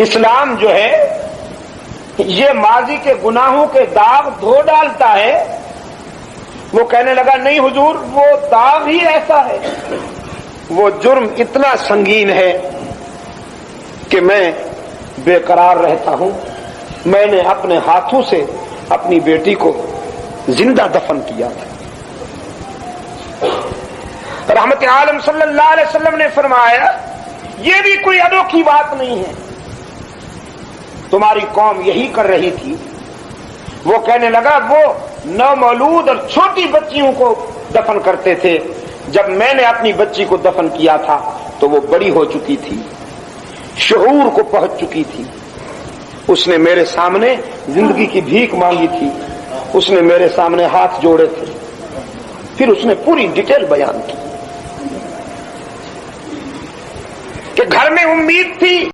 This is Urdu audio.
اسلام جو ہے یہ ماضی کے گناہوں کے داغ دھو ڈالتا ہے. وہ کہنے لگا نہیں حضور وہ داغ ہی ایسا ہے, وہ جرم اتنا سنگین ہے کہ میں بے قرار رہتا ہوں. میں نے اپنے ہاتھوں سے اپنی بیٹی کو زندہ دفن کیا تھا. رحمت عالم صلی اللہ علیہ وسلم نے فرمایا یہ بھی کوئی انوکھی بات نہیں ہے, تمہاری قوم یہی کر رہی تھی. وہ کہنے لگا وہ نومولود اور چھوٹی بچیوں کو دفن کرتے تھے, جب میں نے اپنی بچی کو دفن کیا تھا تو وہ بڑی ہو چکی تھی, شعور کو پہنچ چکی تھی. اس نے میرے سامنے زندگی کی بھیک مانگی تھی, اس نے میرے سامنے ہاتھ جوڑے تھے, پھر اس نے پوری ڈیٹیل بیان کی کہ گھر میں امید تھی